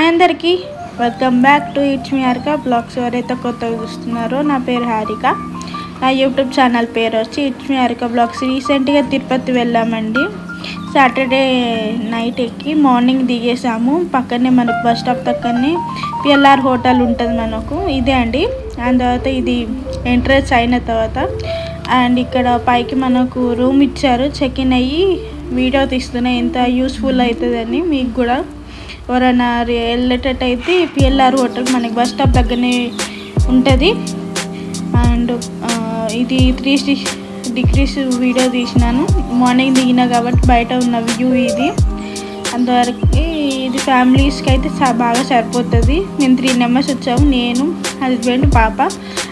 అందరికీ welcome back to it's me Harika blogs. ఎవరైతే కొత్తగా చూస్తున్నారో, నా పేరు హారిక. నా యూట్యూబ్ ఛానల్ పేరు వచ్చి ఇట్స్ మీ హారిక బ్లాగ్స్. రీసెంట్గా తిరుపతి వెళ్ళామండి. సాటర్డే నైట్ ఎక్కి మార్నింగ్ దిగేసాము. పక్కనే మనకు బస్ స్టాప్ పక్కనే పిఎల్ఆర్ హోటల్ ఉంటుంది మనకు, ఇదే అండి. అండ్ తర్వాత ఇది ఎంట్రన్స్ అయిన తర్వాత అండ్ ఇక్కడ పైకి మనకు రూమ్ ఇచ్చారు. చెక్ ఇన్ అయ్యి వీడియో తీస్తున్నాయి, ఎంత యూస్ఫుల్ అవుతుందని. మీకు కూడా ఎవరైనా వెళ్ళేటట్టు అయితే పిఎల్ఆర్ హోటల్ మనకి బస్ స్టాప్ దగ్గరనే ఉంటుంది. అండ్ ఇది 360 డిగ్రీస్ వీడియో తీసినాను. మార్నింగ్ దిగినా కాబట్టి బయట ఉన్న వ్యూ ఇది. అంతవరకు ఇది ఫ్యామిలీస్కి అయితే బాగా సరిపోతుంది. మేము 3 మెంబర్స్ వచ్చాము, నేను, హస్బెండ్, పాప.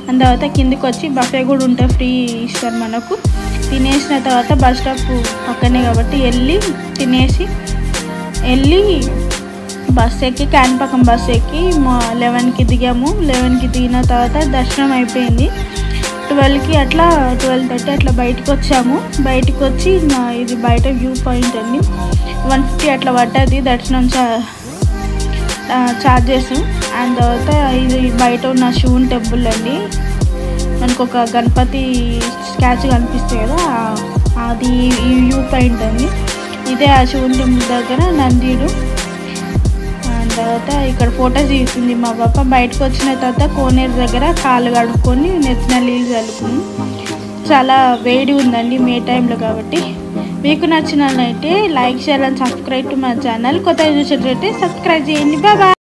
అండ్ తర్వాత కిందకి వచ్చి బఫే కూడా ఉంటుంది, ఫ్రీ ఇస్తారు మనకు. తినేసిన తర్వాత బస్ స్టాప్ పక్కనే కాబట్టి తినేసి వెళ్ళి బస్ ఎక్కి కాణిపాకం బస్ ఎక్కి 11కి దిగాము. 11కి దిగిన తర్వాత దర్శనం అయిపోయింది. 12కి అట్లా 12:30 అట్లా బయటకు వచ్చాము. బయటకు వచ్చి ఇది బయట వ్యూ పాయింట్ అండి. 150 అట్లా పడ్డది దర్శనం ఛార్జెస్. అండ్ తర్వాత ఇది బయట ఉన్న శివుని టెంపుల్ అండి. మనకు ఒక గణపతి స్టాచ్యూ కనిపిస్తుంది కదా, అది ఈ వ్యూ పాయింట్ అండి. ఇదే ఆ శివుని టెంపుల్ దగ్గర నందిడు. అండ్ తర్వాత ఇక్కడ ఫొటోస్ తీస్తుంది మా పాప. బయటకు వచ్చిన తర్వాత కోనేరు దగ్గర కాళ్ళు కడుక్కొని నెత్తిన నీళ్ళు చల్లుకుని. చాలా వేడి ఉందండి మే టైంలో కాబట్టి. మీకు నచ్చినట్లయితే like, share and subscribe to my channel. కొత్తగా చూసేటట్లయితే సబ్స్క్రైబ్ చేయండి. బాయ్.